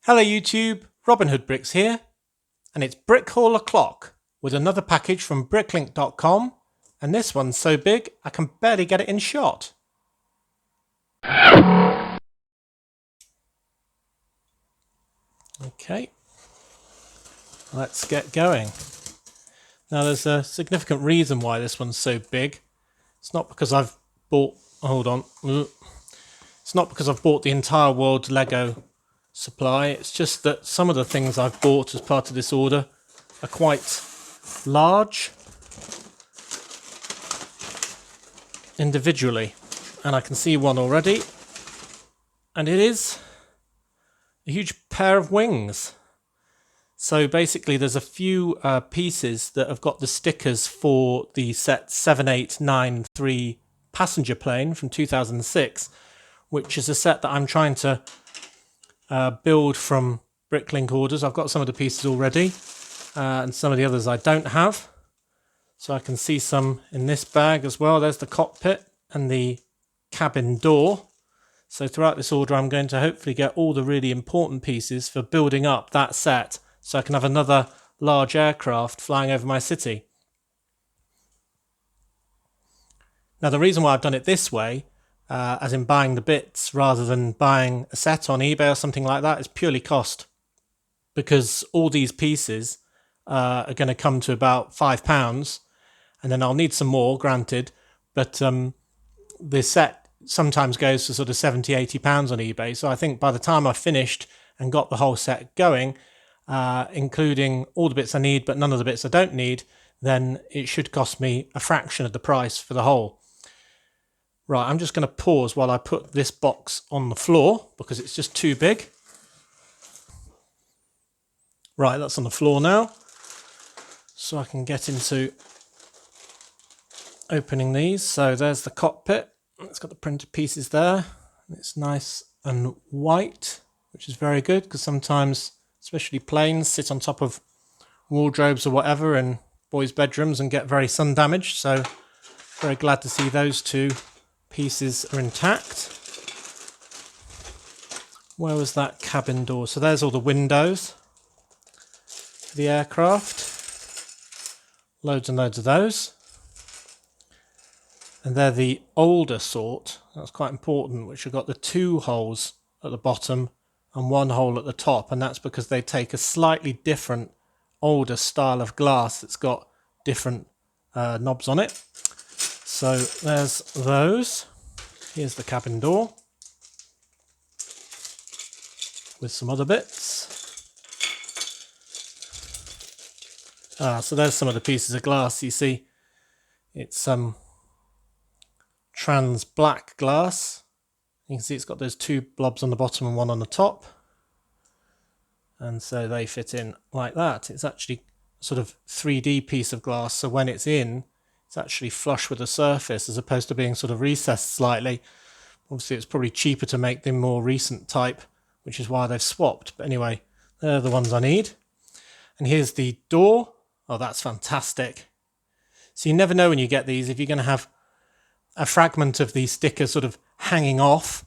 Hello YouTube, Robin Hood Bricks here, and it's Brick Haul O'Clock with another package from Bricklink.com, and this one's so big I can barely get it in shot. Okay, let's get going. Now there's a significant reason why this one's so big. It's not because I've bought, it's not because I've bought the entire world's Lego supply. It's just that some of the things I've bought as part of this order are quite large individually, and I can see one already, and it is a huge pair of wings. So basically there's a few pieces that have got the stickers for the set 7893 passenger plane from 2006, which is a set that I'm trying to build from Bricklink orders. I've got some of the pieces already, and some of the others I don't have. So I can see some in this bag as well. There's the cockpit and the cabin door. So throughout this order I'm going to hopefully get all the really important pieces for building up that set, so I can have another large aircraft flying over my city. Now the reason why I've done it this way, as in buying the bits rather than buying a set on eBay or something like that, is purely cost. Because all these pieces are going to come to about £5, and then I'll need some more, granted, but the set sometimes goes for sort of £70–80 on eBay. So I think by the time I've finished and got the whole set going, including all the bits I need but none of the bits I don't need, then it should cost me a fraction of the price for the whole. Right, I'm just going to pause while I put this box on the floor because it's just too big. Right, that's on the floor now, so I can get into opening these. So there's the cockpit. It's got the printed pieces there. It's nice and white, which is very good because sometimes, especially planes, sit on top of wardrobes or whatever in boys' bedrooms and get very sun damaged. So very glad to see those two pieces are intact. Where was that cabin door? So there's all the windows for the aircraft. Loads and loads of those. And they're the older sort. That's quite important, which have got the two holes at the bottom and one hole at the top, and that's because they take a slightly different older style of glass that's got different knobs on it. So there's those. Here's the cabin door with some other bits. So there's some of the pieces of glass. You see it's trans black glass. You can see it's got those two blobs on the bottom and one on the top, and so they fit in like that. It's actually sort of 3D piece of glass, so when it's in, it's actually flush with the surface as opposed to being sort of recessed slightly. Obviously it's probably cheaper to make the more recent type, which is why they've swapped. But anyway, they're the ones I need. And here's the door. Oh, that's fantastic. So you never know when you get these if you're going to have a fragment of the sticker sort of hanging off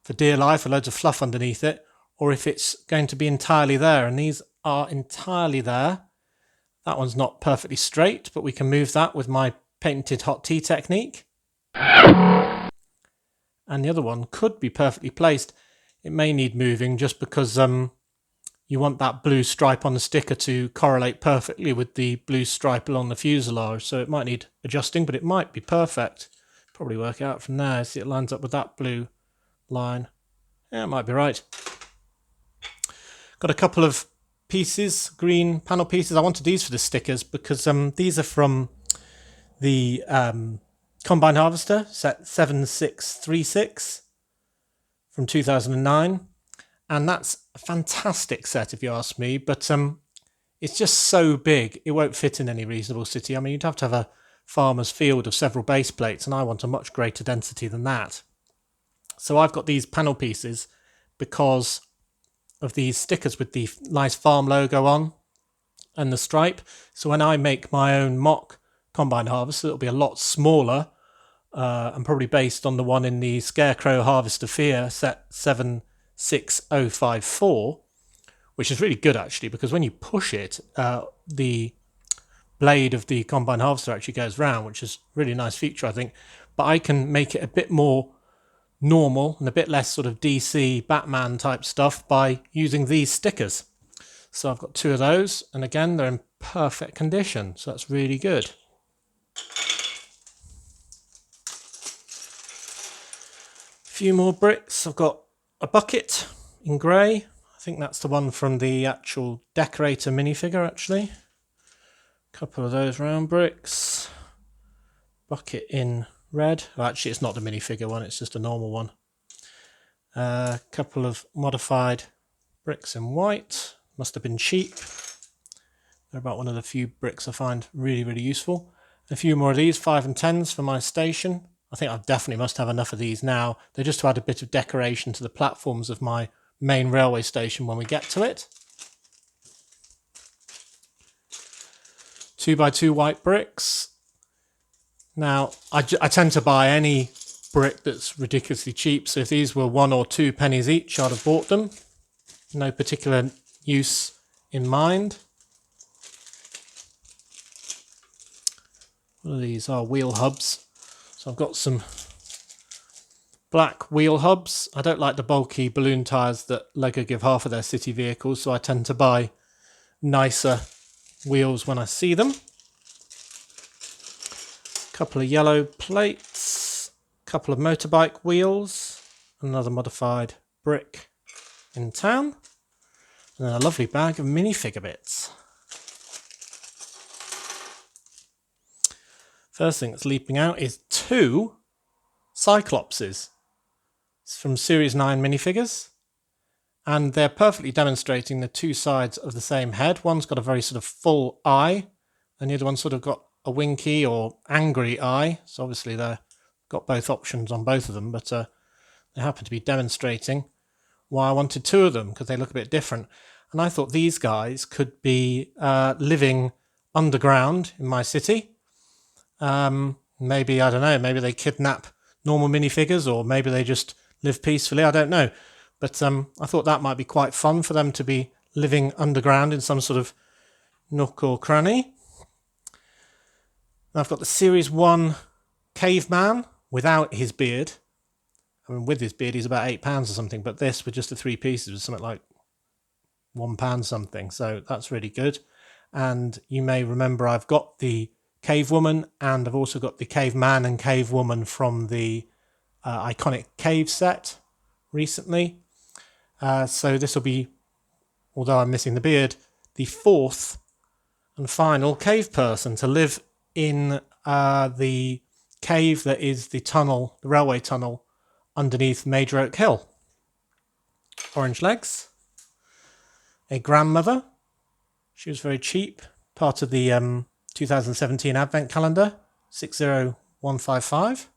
for dear life with loads of fluff underneath it, or if it's going to be entirely there, and these are entirely there. That one's not perfectly straight, but we can move that with my patented hot tea technique. And the other one could be perfectly placed. It may need moving just because you want that blue stripe on the sticker to correlate perfectly with the blue stripe along the fuselage, so it might need adjusting, but it might be perfect. Probably work out from there. See, it lines up with that blue line. Yeah, it might be right. Got a couple of pieces, green panel pieces. I wanted these for the stickers because these are from the Combine Harvester set 7636 from 2009, and that's a fantastic set if you ask me, but it's just so big it won't fit in any reasonable city. I mean, you'd have to have a farmer's field of several base plates, and I want a much greater density than that. So I've got these panel pieces because of these stickers with the nice farm logo on and the stripe. So when I make my own mock combine harvester, it'll be a lot smaller and probably based on the one in the Scarecrow Harvester Fear set 76054. which is really good actually, because when you push it, the blade of the combine harvester actually goes round, which is a really nice feature, I think. But I can make it a bit more normal and a bit less sort of DC Batman type stuff by using these stickers. So I've got 2 of those, and again, they're in perfect condition, so that's really good. A few more bricks. I've got a bucket in grey. I think that's the one from the actual decorator minifigure, actually. A couple of those round bricks. Bucket in red. Well, actually, it's not the minifigure one, it's just a normal one. A couple of modified bricks in white. Must have been cheap. They're about one of the few bricks I find really, really useful. A few more of these, 5 and 10s for my station. I think I definitely must have enough of these now. They're just to add a bit of decoration to the platforms of my main railway station when we get to it. 2x2 white bricks. Now, I tend to buy any brick that's ridiculously cheap, so if these were 1 or 2 pennies each, I'd have bought them. No particular use in mind. What are these? Oh, wheel hubs. So I've got some black wheel hubs. I don't like the bulky balloon tyres that Lego give half of their city vehicles, so I tend to buy nicer wheels when I see them. Couple of yellow plates, couple of motorbike wheels, another modified brick in town, and then a lovely bag of minifigure bits. First thing that's leaping out is 2 Cyclopses. It's from Series 9 minifigures, and they're perfectly demonstrating the 2 sides of the same head. One's got a very sort of full eye, and the other one's sort of got a winky or angry eye. So obviously they've got both options on both of them, but they happen to be demonstrating why I wanted 2 of them, because they look a bit different. And I thought these guys could be living underground in my city. Maybe, I don't know, maybe they kidnap normal minifigures, or maybe they just live peacefully, I don't know. But I thought that might be quite fun for them to be living underground in some sort of nook or cranny. I've got the Series 1 caveman without his beard. I mean, with his beard, he's about £8 or something, but this with just the 3 pieces was something like £1 something. So that's really good. And you may remember I've got the cave woman, and I've also got the caveman and cave woman from the iconic cave set recently. So this will be, although I'm missing the beard, the 4th and final cave person to live in the cave that is the tunnel, the railway tunnel underneath Major Oak Hill. Orange legs. A grandmother. She was very cheap. Part of the 2017 Advent calendar. 60155.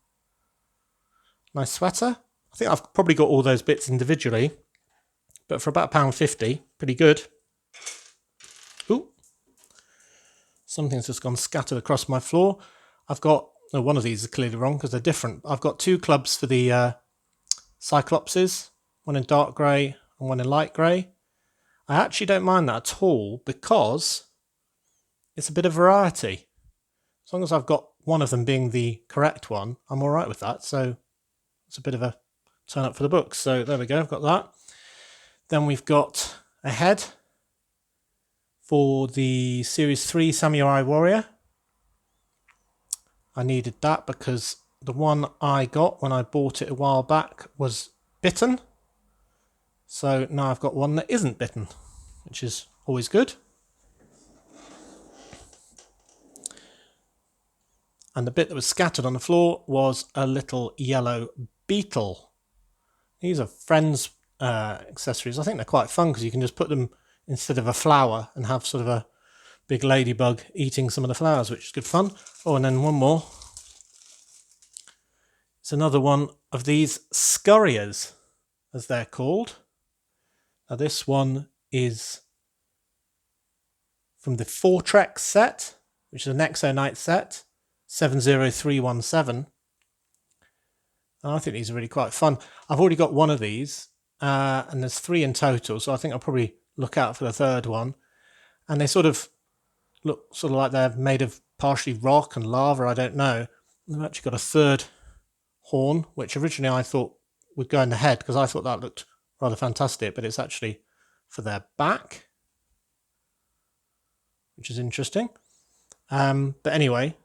Nice sweater. I think I've probably got all those bits individually, but for about £1.50, pretty good. Ooh. Something's just gone scattered across my floor. I've got, no, one of these is clearly wrong because they're different. I've got 2 clubs for the Cyclopses, one in dark grey and one in light grey. I actually don't mind that at all because it's a bit of variety. As long as I've got one of them being the correct one, I'm all right with that. So it's a bit of a turn up for the books. So there we go, I've got that. Then we've got a head for the Series 3 Samurai Warrior. I needed that because the one I got when I bought it a while back was bitten. So now I've got one that isn't bitten, which is always good. And the bit that was scattered on the floor was a little yellow beetle. These are Friends accessories. I think they're quite fun because you can just put them instead of a flower and have sort of a big ladybug eating some of the flowers, which is good fun. Oh, and then one more. It's another one of these scurriers, as they're called. Now this one is from the Fortrex Set, which is an Exo Knight set, 70317. And I think these are really quite fun. I've already got one of these, and there's 3 in total, so I think I'll probably look out for the third one. And they sort of look sort of like they're made of partially rock and lava, I don't know. They've actually got a third horn, which originally I thought would go in the head because I thought that looked rather fantastic, but it's actually for their back, which is interesting. But anyway,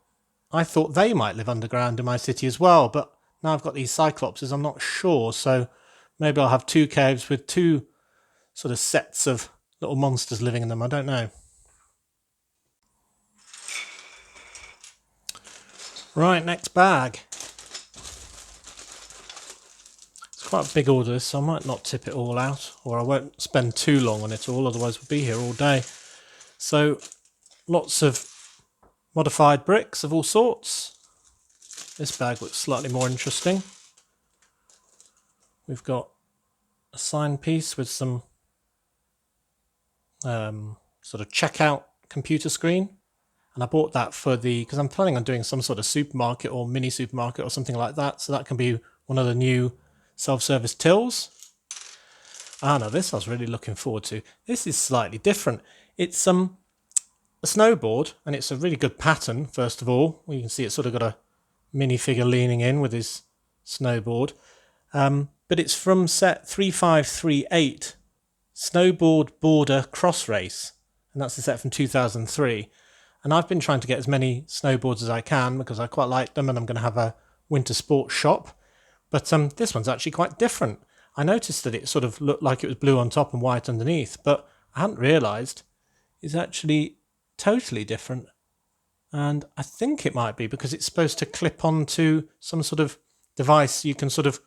I thought they might live underground in my city as well, but now I've got these Cyclopses, I'm not sure, so maybe I'll have 2 caves with 2 sort of sets of little monsters living in them, I don't know. Right, next bag. It's quite a big order, so I might not tip it all out, or I won't spend too long on it all, otherwise we'll be here all day. So, lots of modified bricks of all sorts. This bag looks slightly more interesting. We've got a sign piece with some sort of checkout computer screen. And I bought that for because I'm planning on doing some sort of supermarket or mini supermarket or something like that. So that can be one of the new self-service tills. Ah, no, this I was really looking forward to. This is slightly different. It's a snowboard, and it's a really good pattern, first of all. You can see it's sort of got a minifigure leaning in with his snowboard. But it's from set 3538, Snowboard Border Cross Race. And that's the set from 2003. And I've been trying to get as many snowboards as I can because I quite like them, and I'm going to have a winter sports shop. But this one's actually quite different. I noticed that it sort of looked like it was blue on top and white underneath, but I hadn't realised it's actually totally different. And I think it might be because it's supposed to clip onto some sort of device. You can sort of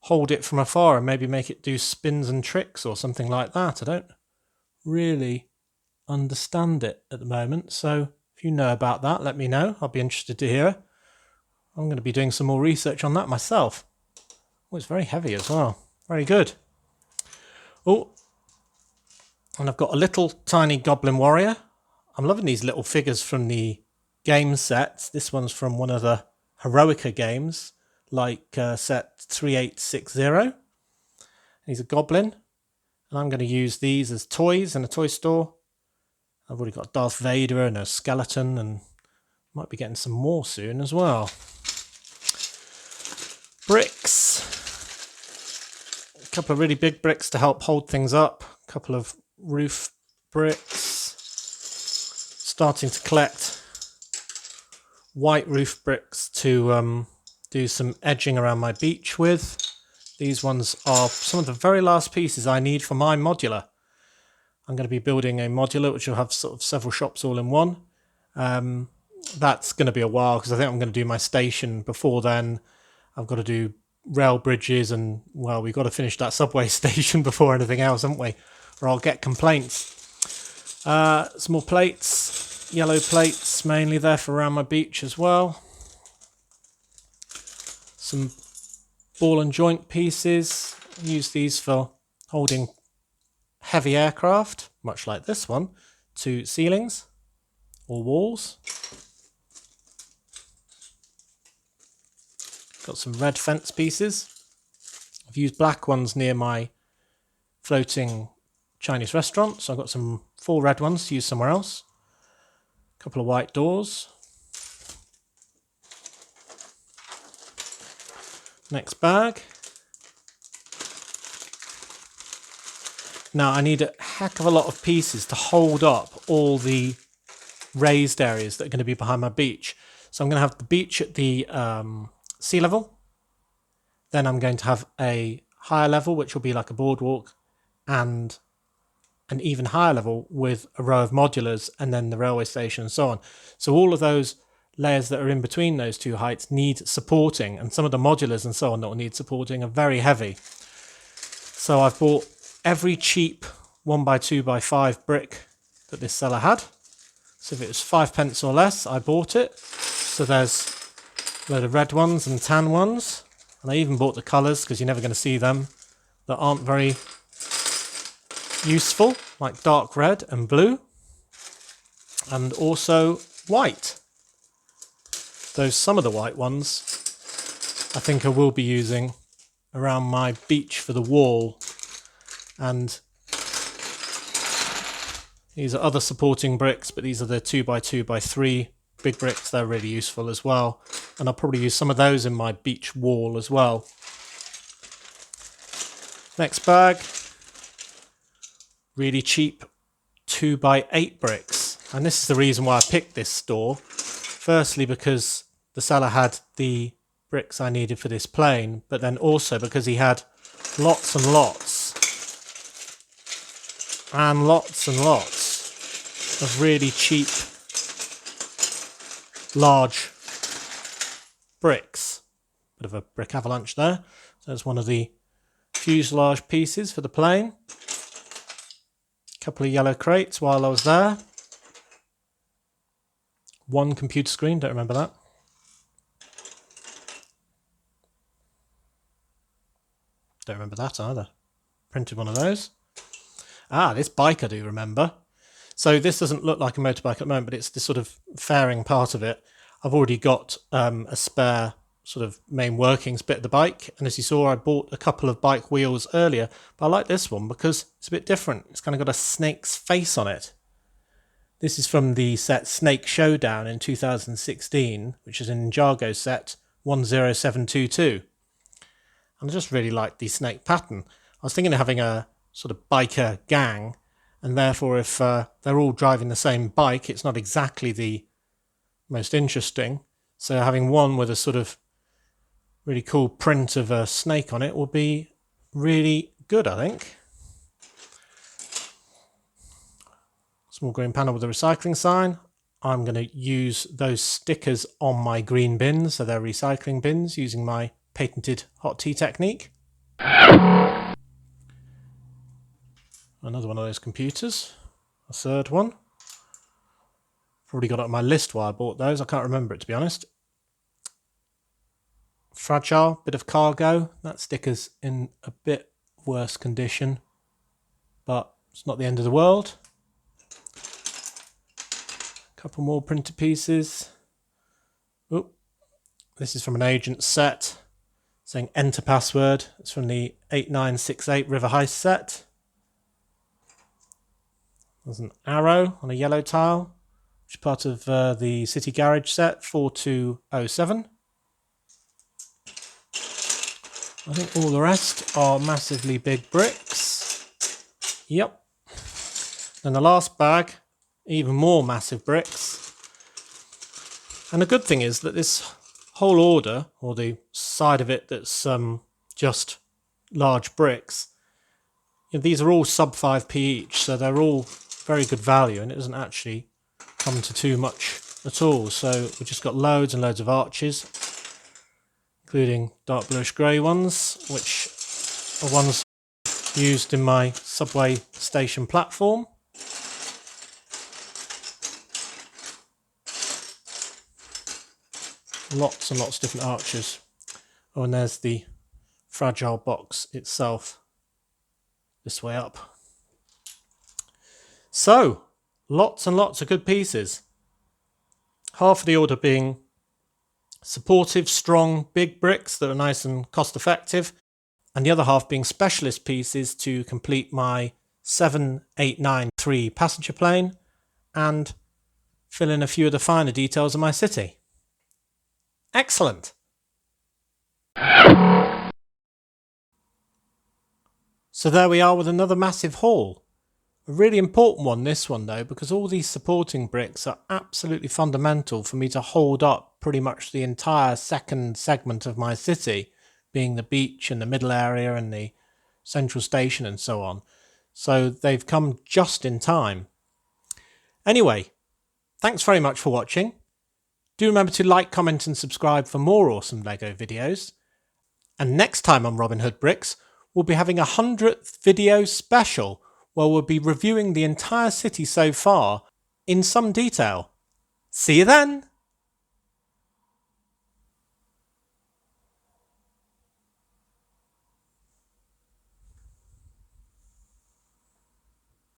hold it from afar and maybe make it do spins and tricks or something like that. I don't really understand it at the moment, so if you know about that, let me know. I'll be interested to hear. I'm going to be doing some more research on that myself. Oh, it's very heavy as well. Very good. Oh, and I've got a little tiny goblin warrior. I'm loving these little figures from the game sets. This one's from one of the Heroica games, like set 3860. He's a goblin, and I'm going to use these as toys in a toy store. I've already got Darth Vader and a skeleton, and might be getting some more soon as well. Bricks. A couple of really big bricks to help hold things up. A couple of roof bricks. Starting to collect white roof bricks to do some edging around my beach with. These ones are some of the very last pieces I need for my modular. I'm going to be building a modular which will have sort of several shops all in one. That's going to be a while because I think I'm going to do my station before then. I've got to do rail bridges and, well, we've got to finish that subway station before anything else, haven't we? Or I'll get complaints. Some more plates, yellow plates mainly there for around my beach as well. Some ball and joint pieces. Use these for holding heavy aircraft, much like this one, to ceilings or walls. Got some red fence pieces. I've used black ones near my floating Chinese restaurant, so I've got some 4 red ones to use somewhere else. A couple of white doors. Next bag. Now I need a heck of a lot of pieces to hold up all the raised areas that are going to be behind my beach. So I'm going to have the beach at the sea level. Then I'm going to have a higher level, which will be like a boardwalk, and an even higher level with a row of modulars, and then the railway station and so on. So all of those layers that are in between those two heights need supporting, and some of the modulars and so on that will need supporting are very heavy. So I've bought every cheap 1x2x5 brick that this seller had. So if it was 5p or less, I bought it. So there's a load of red ones and tan ones. And I even bought the colours, because you're never going to see them, that aren't very useful, like dark red and blue. And also white. Those some of the white ones I think I will be using around my beach for the wall. And These are other supporting bricks, but these are the 2x2x3 big bricks. They're really useful as well. And I'll probably use some of those in my beach wall as well. Next bag, really cheap 2x8 bricks. And this is the reason why I picked this store. Firstly, because the seller had the bricks I needed for this plane, but then also because he had lots and lots and lots and lots of really cheap large bricks. Bit of a brick avalanche there. So that's one of the fuselage pieces for the plane. A couple of yellow crates while I was there. One computer screen, don't remember that. Don't remember that either. Printed one of those. Ah, this bike I do remember. So this doesn't look like a motorbike at the moment, but it's the sort of fairing part of it. I've already got a spare sort of main workings bit of the bike. And as you saw, I bought a couple of bike wheels earlier. But I like this one because it's a bit different. It's kind of got a snake's face on it. This is from the set Snake Showdown in 2016, which is an Ninjago set 10722. And I just really like the snake pattern. I was thinking of having a sort of biker gang, and therefore if they're all driving the same bike, it's not exactly the most interesting. So having one with a sort of really cool print of a snake on it will be really good, I think. Small green panel with a recycling sign. I'm going to use those stickers on my green bins, so they're recycling bins, using my patented hot tea technique. Another one of those computers. A third one. Probably got it on my list while I bought those. I can't remember it, to be honest. Fragile, bit of cargo. That sticker's in a bit worse condition, but it's not the end of the world. Couple more printer pieces. Oh, this is from an agent set saying enter password. It's from the 8968 River Heist set. There's an arrow on a yellow tile, which is part of the City Garage set 4207. I think all the rest are massively big bricks. Yep. And the last bag, even more massive bricks. And the good thing is that this whole order, or the side of it that's just large bricks, these are all sub 5p each, so they're all very good value, and it doesn't actually come to too much at all. So we've just got loads and loads of arches, including dark bluish grey ones, which are ones used in my subway station platform. Lots and lots of different arches. Oh, and there's the fragile box itself. This way up. So, lots and lots of good pieces. Half of the order being supportive, strong, big bricks that are nice and cost effective. And the other half being specialist pieces to complete my 7893 passenger plane and fill in a few of the finer details of my city. Excellent. So there we are with another massive haul. A really important one, this one though, because all these supporting bricks are absolutely fundamental for me to hold up pretty much the entire second segment of my city, being the beach and the middle area and the central station and so on. So they've come just in time. Anyway, thanks very much for watching. Do remember to like, comment and subscribe for more awesome LEGO videos. And next time on Robin Hood Bricks, we'll be having a 100th video special where we'll be reviewing the entire city so far in some detail. See you then!